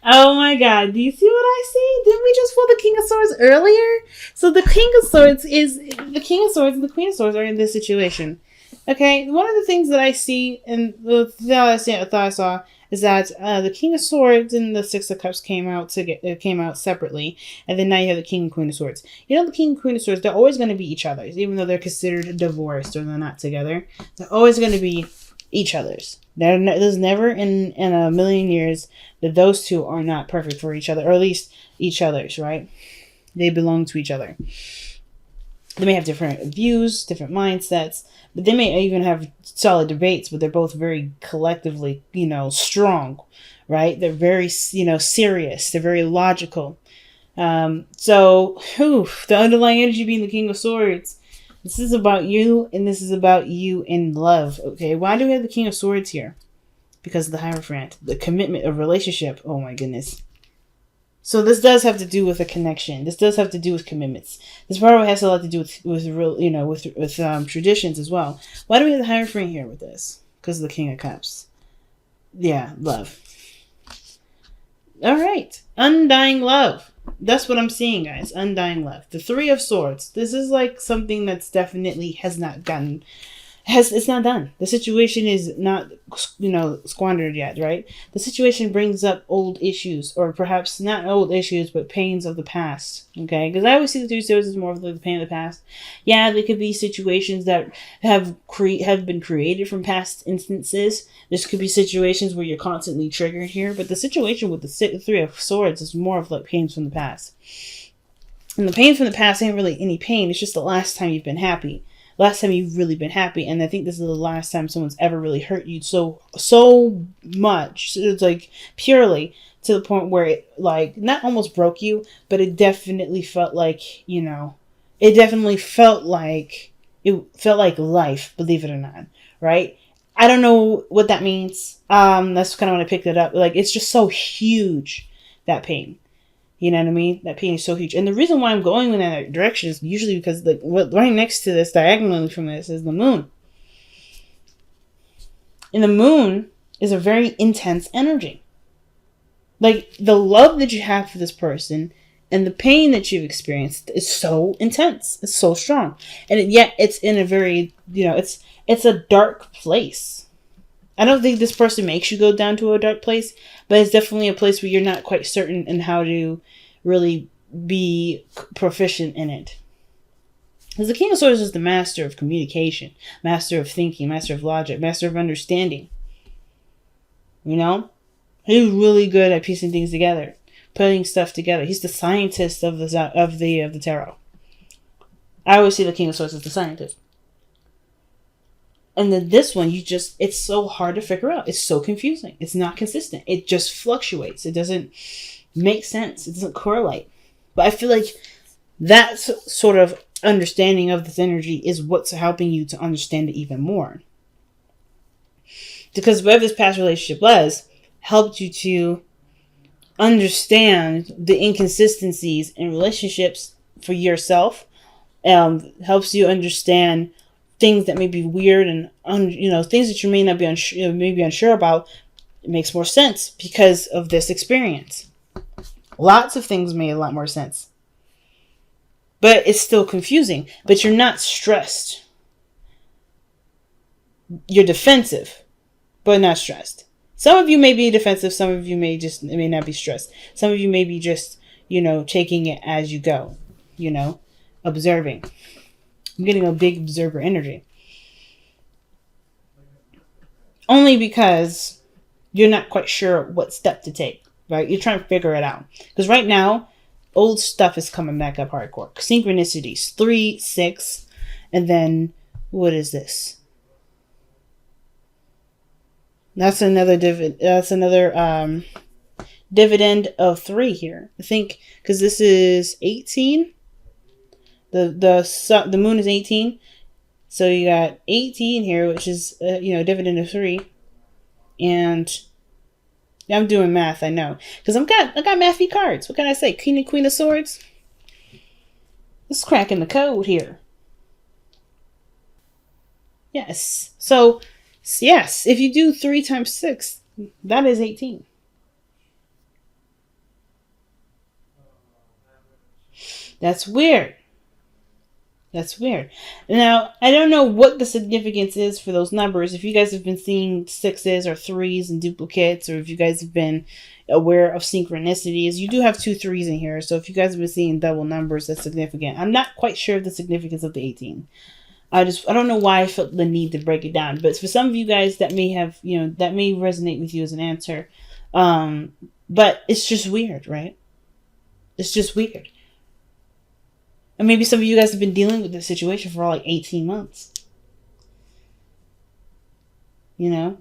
Oh my god, do you see what I see? Didn't we just pull the King of Swords earlier? So the King of Swords is the King of Swords and the Queen of Swords are in this situation. Okay, one of the things that I see and the thing I thought I saw is that the King of Swords and the Six of Cups came out separately, and then now you have the King and Queen of Swords. You know, the King and Queen of Swords, they're always going to be each other's, even though they're considered divorced or they're not together. They're always going to be each other's. There's never in a million years that those two are not perfect for each other, or at least each other's, right? They belong to each other. They may have different views, different mindsets, but they may even have solid debates, but they're both very collectively, strong, right? They're very, serious. They're very logical. The underlying energy being the King of Swords. This is about you, and this is about you in love, okay? Why do we have the King of Swords here? Because of the Hierophant, the commitment of relationship. Oh my goodness. So this does have to do with a connection. This does have to do with commitments. This probably has a lot to do with real, with traditions as well. Why do we have the Hierophant here with this? Because of the King of Cups. Yeah, love. All right, undying love. That's what I'm seeing, guys. Undying love. The Three of Swords. This is like something that's definitely has not gotten. It's not done. The situation is not, squandered yet, right? The situation brings up old issues, or perhaps not old issues, but pains of the past, okay? Because I always see the Three of Swords as more of the pain of the past. Yeah, there could be situations that have been created from past instances. This could be situations where you're constantly triggered here, but the situation with the Three of Swords is more of like pains from the past. And the pain from the past ain't really any pain. It's just the last time you've been happy. Last time you've really been happy, and I think this is the last time someone's ever really hurt you so much. So it's like purely to the point where it like not almost broke you, but it definitely felt like it felt like life. Believe it or not, right? I don't know what that means. That's kind of when I picked it up. Like it's just so huge, that pain. You know what I mean? That pain is so huge. And the reason why I'm going in that direction is usually because right next to this, diagonally from this, is the moon. And the moon is a very intense energy. Like the love that you have for this person and the pain that you've experienced is so intense. It's so strong. And yet it's in a very, it's a dark place. I don't think this person makes you go down to a dark place, but it's definitely a place where you're not quite certain in how to really be proficient in it. Because the King of Swords is the master of communication, master of thinking, master of logic, master of understanding. He's really good at piecing things together, putting stuff together. He's the scientist of the tarot. I always see the King of Swords as the scientist. And then this one, it's so hard to figure out. It's so confusing. It's not consistent. It just fluctuates. It doesn't make sense. It doesn't correlate. But I feel like that sort of understanding of this energy is what's helping you to understand it even more. Because whatever this past relationship was, helped you to understand the inconsistencies in relationships for yourself. Helps you understand things that may be weird and things that you may not be unsure about. It makes more sense because of this experience. Lots of things made a lot more sense, but it's still confusing. But you're not stressed. You're defensive, but not stressed. Some of you may be defensive. Some of you may not be stressed. Some of you may be just taking it as you go. Observing. I'm getting a big observer energy. Only because you're not quite sure what step to take, right? You're trying to figure it out. Because right now, old stuff is coming back up hardcore. Synchronicities. 3, 6, and then what is this? That's another dividend of 3 here. I think because this is 18. The moon is 18, so you got 18 here, which is dividend of 3, and I'm doing math. I know because I got mathy cards. What can I say? King and Queen of Swords. Let's cracking the code here. Yes. So yes, if you do 3 times 6, that is 18. That's weird. That's weird. Now, I don't know what the significance is for those numbers. If you guys have been seeing sixes or threes and duplicates, or if you guys have been aware of synchronicities, you do have 2 threes in here. So if you guys have been seeing double numbers, that's significant. I'm not quite sure of the significance of the 18. I don't know why I felt the need to break it down. But for some of you guys, that may have, that may resonate with you as an answer. But it's just weird, right? It's just weird. And maybe some of you guys have been dealing with this situation for like 18 months. It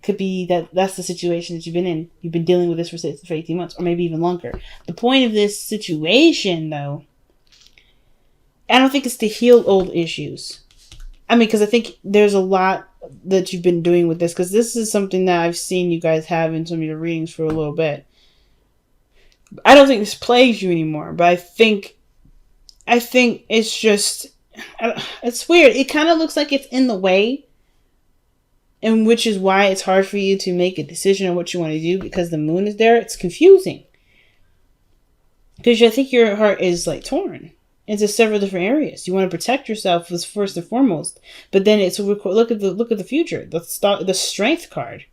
could be that that's the situation that you've been in. You've been dealing with this for 18 months, or maybe even longer. The point of this situation, though, I don't think it's to heal old issues. Because I think there's a lot that you've been doing with this, because this is something that I've seen you guys have in some of your readings for a little bit. I don't think this plagues you anymore, but I think it's just, it's weird. It kind of looks like it's in the way, and which is why it's hard for you to make a decision on what you want to do, because the moon is there. It's confusing. Because I think your heart is like torn into several different areas. You want to protect yourself was first and foremost, but then it's look at the future. The strength card.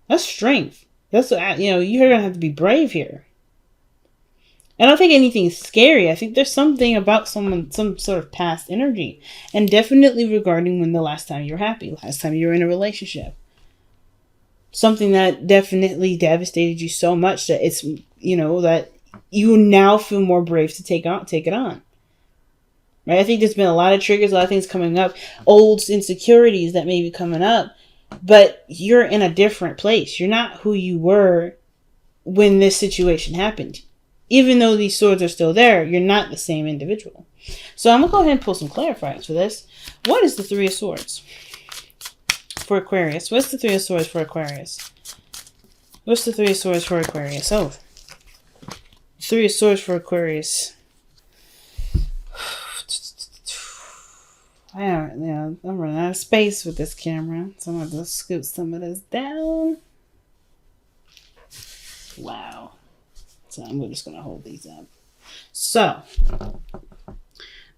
That's strength. That's you're gonna have to be brave here. I don't think anything's scary. I think there's something about some sort of past energy. And definitely regarding when the last time you were happy, last time you were in a relationship. Something that definitely devastated you so much that it's, that you now feel more brave to take it on. Right? I think there's been a lot of triggers, a lot of things coming up, old insecurities that may be coming up, but you're in a different place. You're not who you were when this situation happened. Even though these swords are still there, you're not the same individual. So I'm going to go ahead and pull some clarifiers for this. What is the Three of Swords for Aquarius? What's the Three of Swords for Aquarius? What's the Three of Swords for Aquarius? Oh, Three of Swords for Aquarius. I'm running out of space with this camera, so I'm going to scoot some of this down. Wow. So I'm just going to hold these up. So,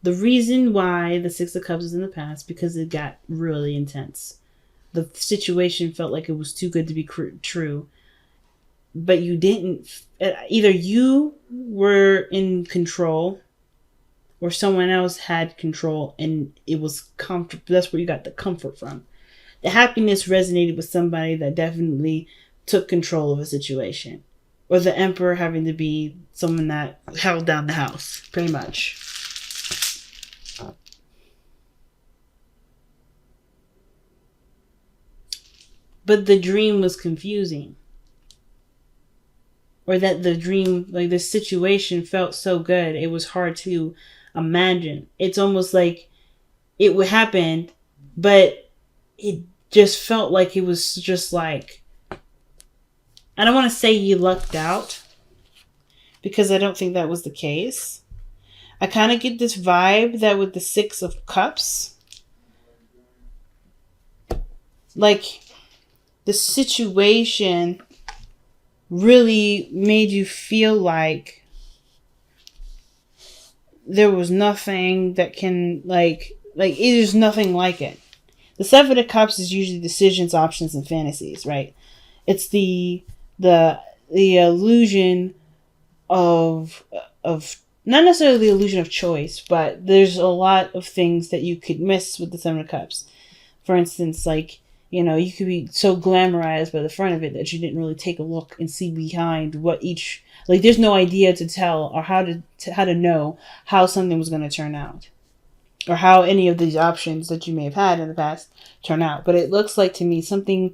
the reason why the Six of Cups is in the past, because it got really intense. The situation felt like it was too good to be true. But you didn't, either you were in control or someone else had control, and it was comfortable. That's where you got the comfort from. The happiness resonated with somebody that definitely took control of a situation. Or the emperor having to be someone that held down the house, pretty much. But the dream was confusing. Or that the dream, like the situation felt so good, it was hard to imagine. It's almost like it would happen, but it just felt like it was just like, I don't want to say you lucked out, because I don't think that was the case. I kind of get this vibe that with the Six of Cups, like the situation really made you feel like there was nothing that can, like it is nothing like it. The Seven of Cups is usually decisions, options, and fantasies, right? It's the illusion of not necessarily the illusion of choice, but there's a lot of things that you could miss with the Seven of Cups. For instance, like, you could be so glamorized by the front of it that you didn't really take a look and see behind what each, like, there's no idea to tell or how to know how something was going to turn out, or how any of these options that you may have had in the past turn out. But it looks like to me something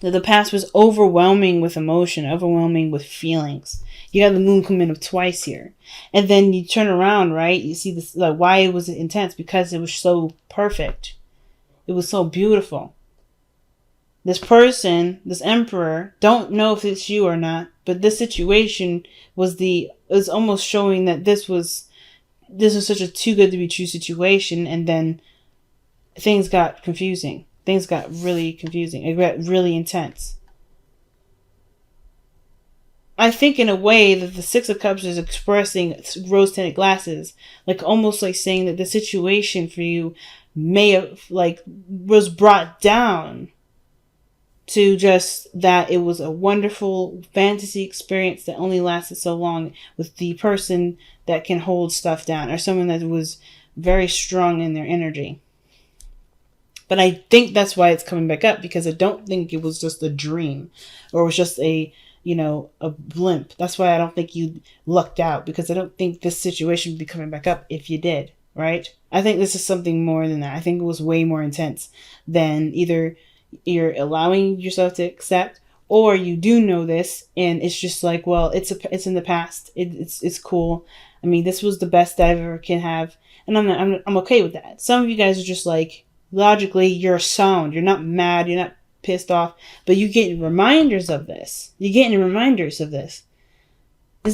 that the past was overwhelming with emotion, overwhelming with feelings. You have the moon come in twice here. And then you turn around, right? You see this, like, why it was intense? Because it was so perfect. It was so beautiful. This person, this emperor, don't know if it's you or not, but this situation was almost showing that this was such a too good to be true situation, and then things got confusing. Things got really confusing. It got really intense. I think in a way that the Six of Cups is expressing rose-tinted glasses, like almost like saying that the situation for you may have like was brought down to just that it was a wonderful fantasy experience that only lasted so long with the person that can hold stuff down, or someone that was very strong in their energy. But I think that's why it's coming back up, because I don't think it was just a dream or it was just a blimp. That's why I don't think you lucked out, because I don't think this situation would be coming back up if you did, right? I think this is something more than that. I think it was way more intense than either you're allowing yourself to accept, or you do know this and it's just like, well, it's in the past. It's cool. I mean, this was the best I ever can have, and I'm okay with that. Some of you guys are just like, logically, you're sound. You're not mad. You're not pissed off, but you're getting reminders of this. It's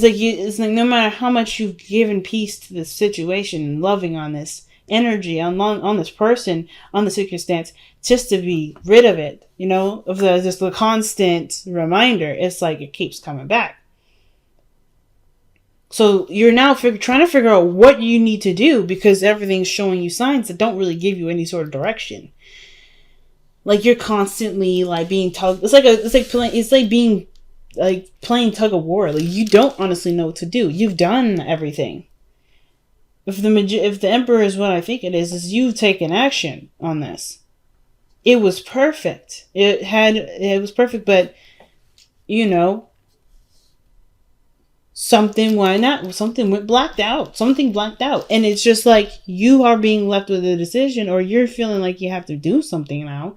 like no matter how much you've given peace to this situation and loving on this energy, on this person, on the circumstance, just to be rid of it, of just the constant reminder, it's like it keeps coming back. So you're now trying to figure out what you need to do, because everything's showing you signs that don't really give you any sort of direction. Like you're constantly like being tugged. It's like being like playing tug of war. Like you don't honestly know what to do. You've done everything. If the Emperor is what I think it is you've taken action on this. It was perfect. It was perfect, but something went blacked out. Something blacked out. And it's just like you are being left with a decision, or you're feeling like you have to do something now.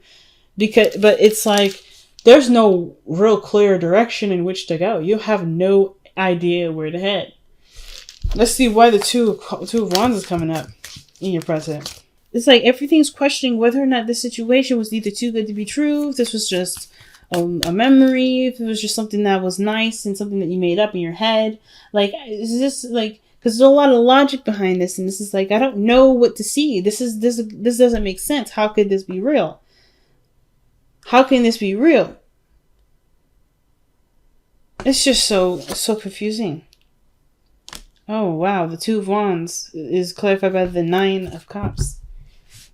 But it's like there's no real clear direction in which to go. You have no idea where to head. Let's see why the two of Wands is coming up in your present. It's like everything's questioning whether or not this situation was either too good to be true, if this was just a memory, if it was just something that was nice and something that you made up in your head. Like, is this like, because there's a lot of logic behind this, and this is like, I don't know what to see. This doesn't make sense. How could this be real? How can this be real? It's just so confusing. Oh wow, the Two of Wands is clarified by the Nine of Cups.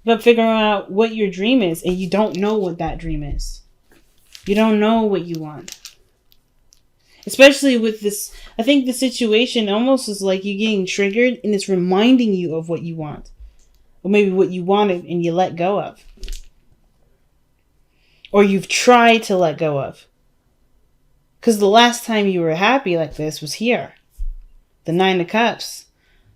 But figuring out what your dream is, and you don't know what that dream is. You don't know what you want. Especially with this, I think the situation almost is like you getting triggered and it's reminding you of what you want. Or maybe what you wanted and you let go of. Or you've tried to let go of. Because the last time you were happy like this was here. The Nine of Cups.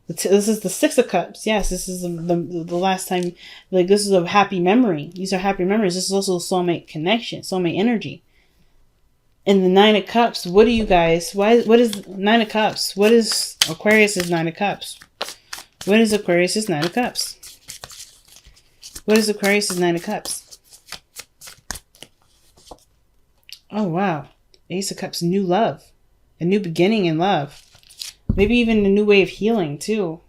This is the Six of Cups. Yes, this is the last time. Like, this is a happy memory. These are happy memories. This is also soulmate connection, soulmate energy. And the Nine of Cups, what do you guys, what is Nine of Cups? What is Aquarius's Nine of Cups? What is Aquarius's Nine of Cups? What is Aquarius's Nine of Cups? Oh, wow. Ace of Cups, new love. A new beginning in love. Maybe even a new way of healing, too.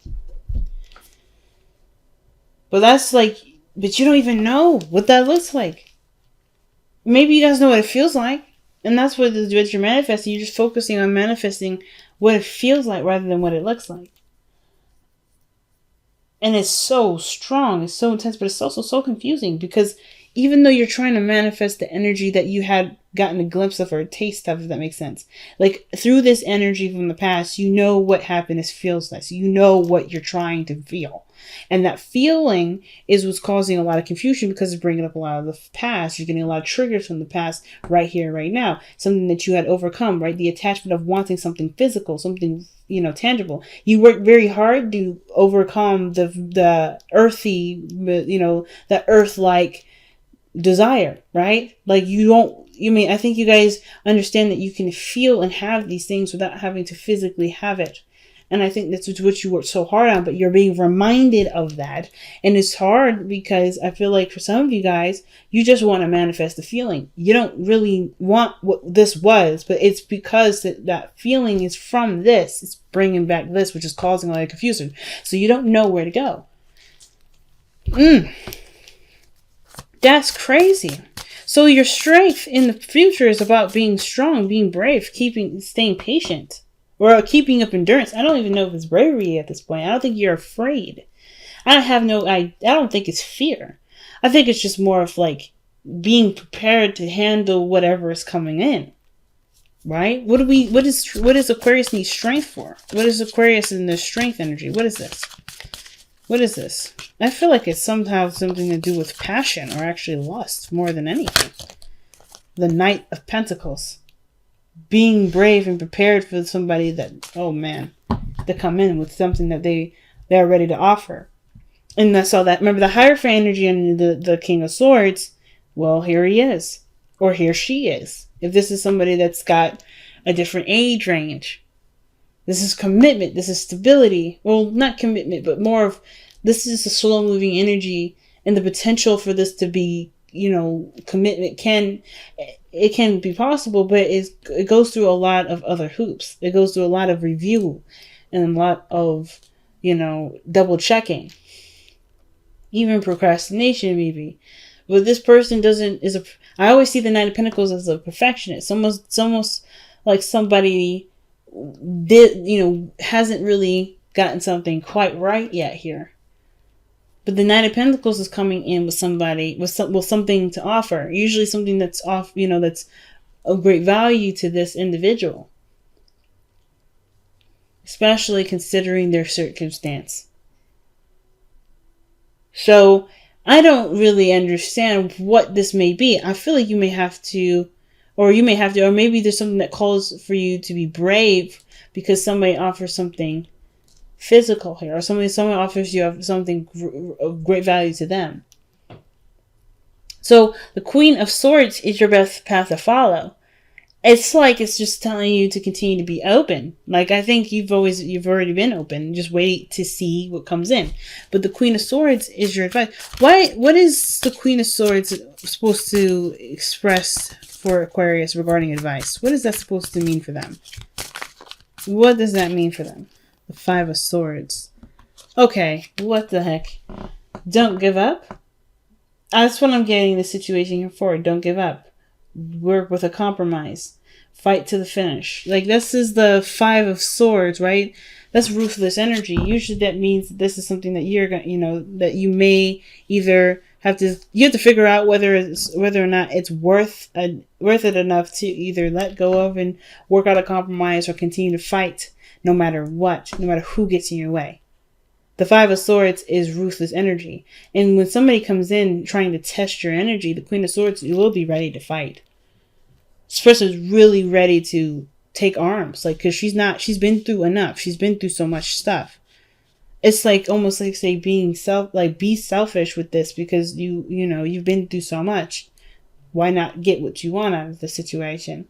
But that's like, but you don't even know what that looks like. Maybe you guys know what it feels like. And that's what you're manifesting. You're just focusing on manifesting what it feels like rather than what it looks like. And it's so strong. It's so intense. But it's also so confusing. Because even though you're trying to manifest the energy that you had gotten a glimpse of or a taste of, if that makes sense. Like, through this energy from the past, you know what happiness feels like. So you know what you're trying to feel. And that feeling is what's causing a lot of confusion, because it's bringing up a lot of the past. You're getting a lot of triggers from the past right here, right now. Something that you had overcome, right? The attachment of wanting something physical, something, tangible. You worked very hard to overcome the earthy, the earth-like desire, right? Like, I think you guys understand that you can feel and have these things without having to physically have it. And I think that's what you worked so hard on, but you're being reminded of that. And it's hard because I feel like for some of you guys, you just want to manifest the feeling. You don't really want what this was, but it's because that feeling is from this. It's bringing back this, which is causing a lot of confusion. So you don't know where to go. That's crazy. So your strength in the future is about being strong, being brave, staying patient, or keeping up endurance. I don't even know if it's bravery at this point. I don't think you're afraid. I don't think it's fear. I think it's just more of like being prepared to handle whatever is coming in. Right? What does Aquarius need strength for? What is Aquarius in their strength energy? What is this? What is this? I feel like it's somehow something to do with passion or actually lust more than anything. The Knight of Pentacles. Being brave and prepared for somebody that, oh man, to come in with something that they're ready to offer. And that's all that. Remember the Hierophant energy and the King of Swords? Well, here he is. Or here she is. If this is somebody that's got a different age range. This is commitment. This is stability. Well, not commitment, but more of this is a slow moving energy, and the potential for this to be, commitment can be possible, but it goes through a lot of other hoops. It goes through a lot of review and a lot of, double checking, even procrastination maybe. But this person I always see the Knight of Pentacles as a perfectionist. It's almost like somebody hasn't really gotten something quite right yet here. But the Knight of Pentacles is coming in with something to offer. Usually something that's that's of great value to this individual. Especially considering their circumstance. So, I don't really understand what this may be. I feel like you may have to, or maybe there's something that calls for you to be brave because somebody offers something physical here, or someone offers you something of great value to them. So the Queen of Swords is your best path to follow. It's like it's just telling you to continue to be open. Like I think you've already been open. Just wait to see what comes in. But the Queen of Swords is your advice. What is the Queen of Swords supposed to express for Aquarius regarding advice? What is that supposed to mean for them? What does that mean for them? The Five of Swords. Okay, what the heck? Don't give up. That's what I'm getting the situation here for. Don't give up. Work with a compromise. Fight to the finish. Like this is the Five of Swords, right? That's ruthless energy. Usually that means that this is something that you're gonna, that you may either have to figure out whether or not it's worth it enough to either let go of and work out a compromise or continue to fight no matter what, no matter who gets in your way. The Five of Swords is ruthless energy. And when somebody comes in trying to test your energy, the Queen of Swords, you will be ready to fight. This person is really ready to take arms. Like, because she's been through enough. She's been through so much stuff. It's like, almost like, say, be selfish with this because you've been through so much. Why not get what you want out of the situation?